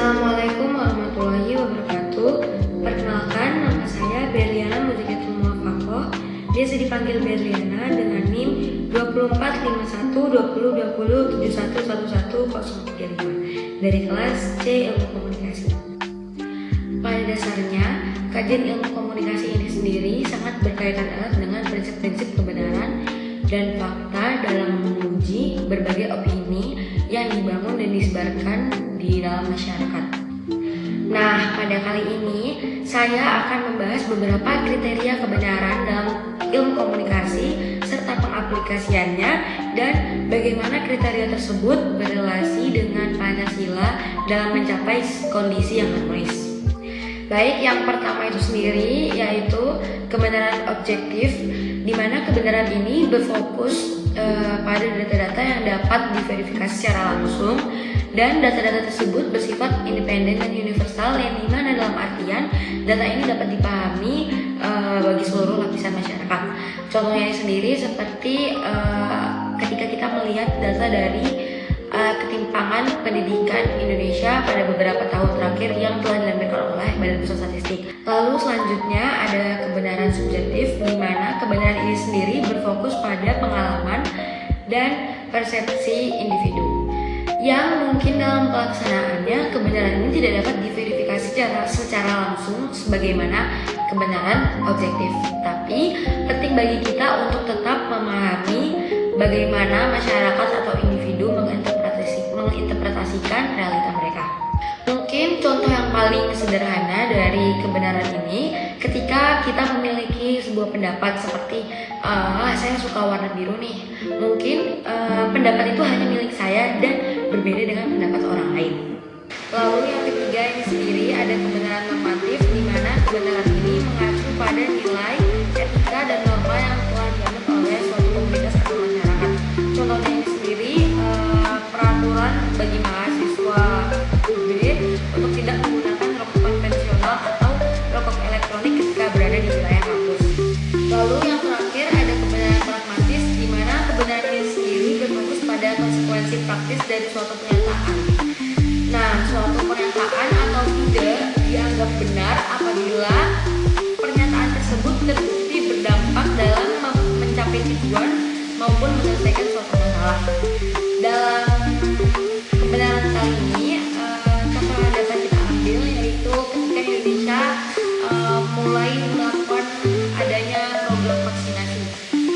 Assalamualaikum warahmatullahi wabarakatuh. Perkenalkan, nama saya Berliana Muzikatul Muwafaqoh. Biasa dipanggil Berliana dengan NIM 2451202071111035 dari kelas C Ilmu Komunikasi. Pada dasarnya, kajian ilmu komunikasi ini sendiri sangat berkaitan erat dengan prinsip-prinsip kebenaran dan fakta dalam menguji berbagai opini yang dibangun dan disebarkan di dalam masyarakat. Nah, pada kali ini saya akan membahas beberapa kriteria kebenaran dalam ilmu komunikasi serta pengaplikasiannya dan bagaimana kriteria tersebut berrelasi dengan Pancasila dalam mencapai kondisi yang harmonis. Baik, yang pertama itu sendiri yaitu kebenaran objektif, di mana kebenaran ini berfokus pada data-data yang dapat diverifikasi secara langsung, dan data-data tersebut bersifat independen dan universal, yang dimana dalam artian data ini dapat dipahami bagi seluruh lapisan masyarakat. Contohnya sendiri seperti ketika kita melihat data dari ketimpangan pendidikan Indonesia pada beberapa tahun terakhir yang telah dilampirkan oleh Badan Pusat Statistik. Lalu selanjutnya ada kebenaran subjektif, di mana kebenaran ini sendiri berfokus pada pengalaman dan persepsi individu, yang mungkin dalam pelaksanaannya kebenaran ini tidak dapat diverifikasi secara langsung sebagaimana kebenaran objektif. Tapi penting bagi kita untuk tetap memahami bagaimana masyarakat atau individu menginterpretasikan realita mereka. Mungkin contoh yang paling sederhana dari kebenaran ini, ketika kita memiliki sebuah pendapat seperti saya suka warna biru nih, mungkin pendapat itu hanya milik saya dan berbeda dengan pendapat orang lain. Lalu yang ketiga ini sendiri ada kebenaran normatif, di mana kebenaran ini mengacu pada nilai, etika, dan norma yang telah dianut oleh suatu komunitas atau masyarakat. Contohnya ini sendiri peraturan bagi mahasiswa UB untuk tidak menggunakan rokok konvensional atau rokok elektronik ketika berada di wilayah kampus. Lalu yang terakhir ada kebenaran pragmatis, di mana kebenaran ini sendiri berfokus pada konsekuensi praktis dari suatu pernyataan. Nah, suatu pernyataan atau ide dianggap benar apabila pernyataan tersebut terbukti berdampak dalam mencapai tujuan maupun menyelesaikan suatu masalah. Dalam kebenaran kali ini, contoh yang dapat kita ambil yaitu ketika Indonesia mulai melakukan adanya program vaksinasi.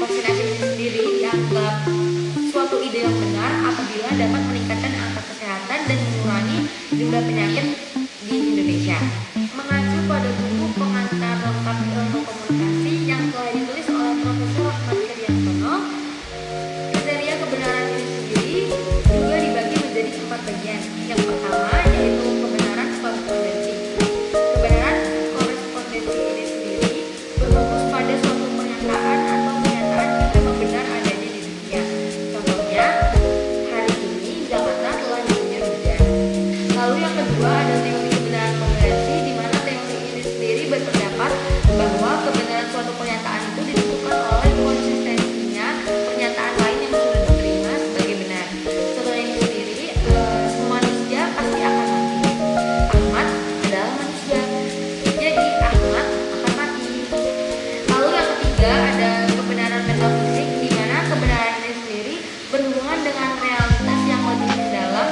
Vaksinasi ini sendiri dianggap suatu ide yang benar apabila dapat meningkatkan angka kesehatan dan mengurangi jumlah penyakit di Indonesia. Mengacu pada buku pengantar lengkap ilmu komunikasi yang telah ditulis oleh Profesor Ahmad Heriantono, kriteria kebenaran ini sendiri juga dibagi menjadi 4 bagian. Yang pertama yaitu kebenaran korespondensi. Kebenaran korespondensi ini sendiri berfokus pada suatu pernyataan atau pernyataan yang memang benar adanya di dunia. Contohnya, hari ini Jakarta telah diguyur hujan. Lalu yang kedua ada teori kebenaran koherensi, di mana teori ini sendiri berpendapat bahwa kebenaran suatu pernyataan itu ditentukan oleh konsistensinya pernyataan lain yang sudah diterima sebagai benar. Contohnya ini sendiri, semua manusia pasti akan mati. Ahmad adalah manusia, jadi Ahmad akan mati. Lalu yang ketiga ada kebenaran metafisik, di mana kebenaran ini sendiri berhubungan dengan realitas yang lebih mendalam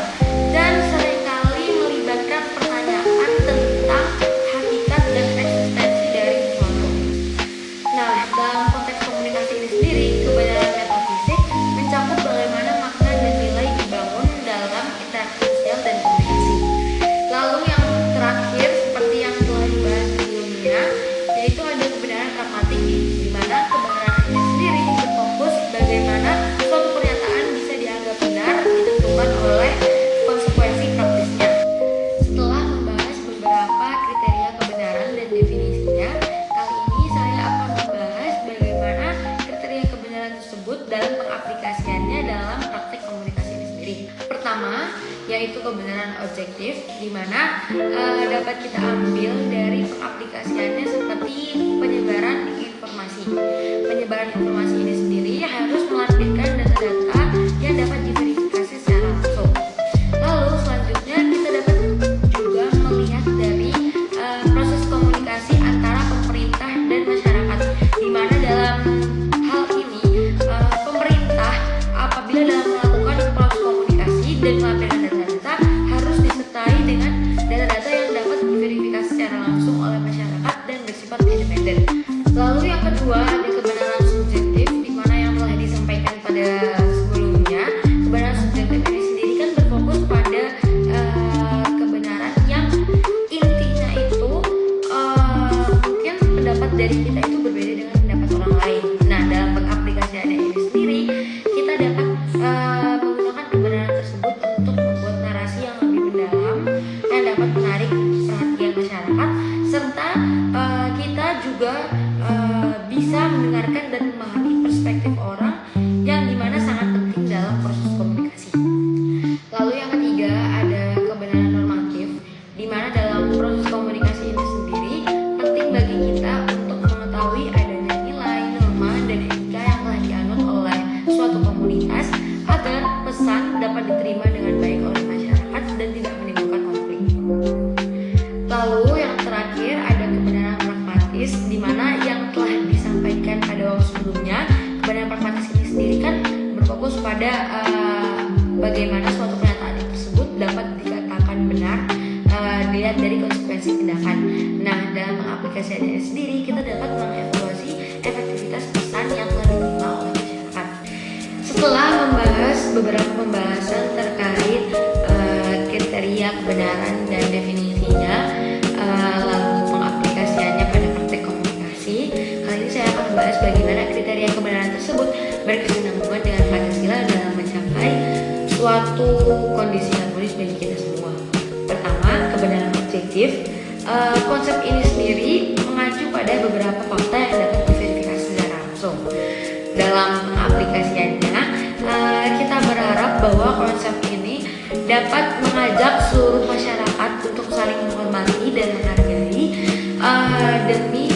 dan seringkali melibatkan pertanyaan tentang hakikat dan eksistensi dari sesuatu. Nah, dalam konteks komunikasi ini sendiri, kebenaran metafisik mencakup bagaimana makna dan nilai dibangun dalam interaksi sosial dan komunikasi. Lalu yang terakhir, seperti yang telah dibahas sebelumnya, yaitu ada kebenaran pragmatik, di mana kebenaran ini sendiri berfokus bagaimana suatu pernyataan bisa dianggap benar ditentukan oleh konsekuensi praktisnya. Setelah membahas beberapa kriteria kebenaran dan definisinya, kali ini saya akan membahas bagaimana kriteria kebenaran tersebut dalam pengaplikasiannya dalam praktik komunikasi ini sendiri. Pertama, yaitu kebenaran objektif, di mana dapat kita ambil dari pengaplikasiannya seperti penyebaran informasi. Penyebaran informasi ini sendiri harus melampirkan data-data yang dapat diverifikasi secara langsung. Lalu selanjutnya kita dapat juga akan benar dilihat dari konsekuensi tindakan. Nah, dalam mengaplikasikannya sendiri, kita dapat mengevaluasi efektivitas pesan yang telah diterima oleh masyarakat. Setelah membahas beberapa pembahasan terkait kriteria kebenaran dan definisinya, lalu pengaplikasiannya pada praktek komunikasi, kali ini saya akan membahas bagaimana kriteria kebenaran tersebut berkesinambungan dengan Pancasila dalam mencapai suatu kondisi harmonis bagi kita semua. Pertama, kebenaran objektif. Konsep ini sendiri mengacu pada beberapa fakta yang dapat diverifikasi secara langsung. Dalam aplikasiannya, kita berharap bahwa konsep ini dapat mengajak seluruh masyarakat untuk saling menghormati dan menghargai demi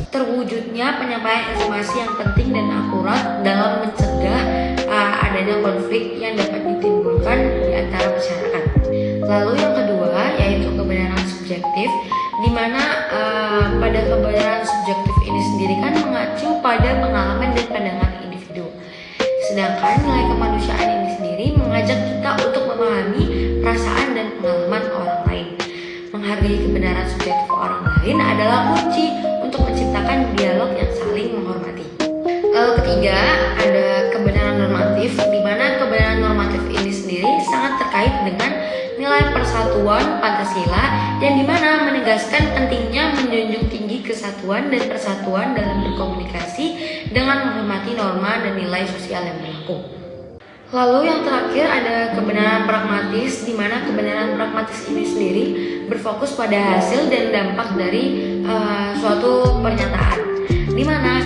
terwujudnya penyampaian informasi yang penting dan akurat dalam mencegah adanya konflik yang dapat ditimbulkan di antara masyarakat. Lalu yang kedua yaitu kebenaran subjektif, di mana pada kebenaran subjektif ini sendiri kan mengacu pada pengalaman dan pandangan individu. Sedangkan nilai kemanusiaan ini sendiri mengajak kita untuk memahami perasaan dan pengalaman orang lain. Menghargai kebenaran subjektif orang lain adalah kunci untuk menciptakan dialog yang saling menghormati. Lalu ketiga, ada kebenaran normatif, di mana kebenaran normatif ini sendiri sangat terkait dengan nilai persatuan Pancasila yang dimana menegaskan pentingnya menjunjung tinggi kesatuan dan persatuan dalam berkomunikasi dengan menghormati norma dan nilai sosial yang berlaku. Lalu yang terakhir ada kebenaran pragmatis, di mana kebenaran pragmatis ini sendiri berfokus pada hasil dan dampak dari suatu pernyataan, di mana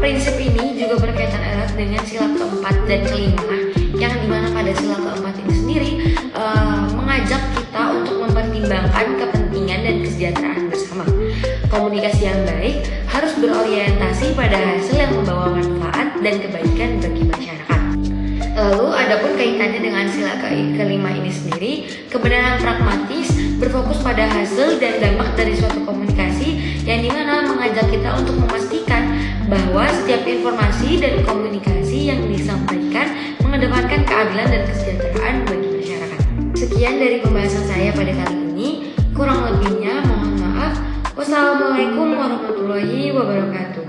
prinsip ini juga berkaitan erat dengan sila keempat dan kelima, yang dimana pada sila keempat ini sendiri mengajak kita untuk mempertimbangkan kepentingan dan kesejahteraan bersama. Komunikasi yang baik harus berorientasi pada hasil yang membawa manfaat dan kebaikan bagi masyarakat. Lalu adapun kaitannya dengan sila kelima ini sendiri, kebenaran pragmatis berfokus pada hasil dan dampak dari suatu komunikasi yang dimana mengajak kita untuk memastikan bahwa setiap informasi dan komunikasi yang disampaikan mengedepankan keadilan dan kesejahteraan bagi masyarakat. Sekian dari pembahasan saya pada kali ini, kurang lebihnya mohon maaf. Wassalamualaikum warahmatullahi wabarakatuh.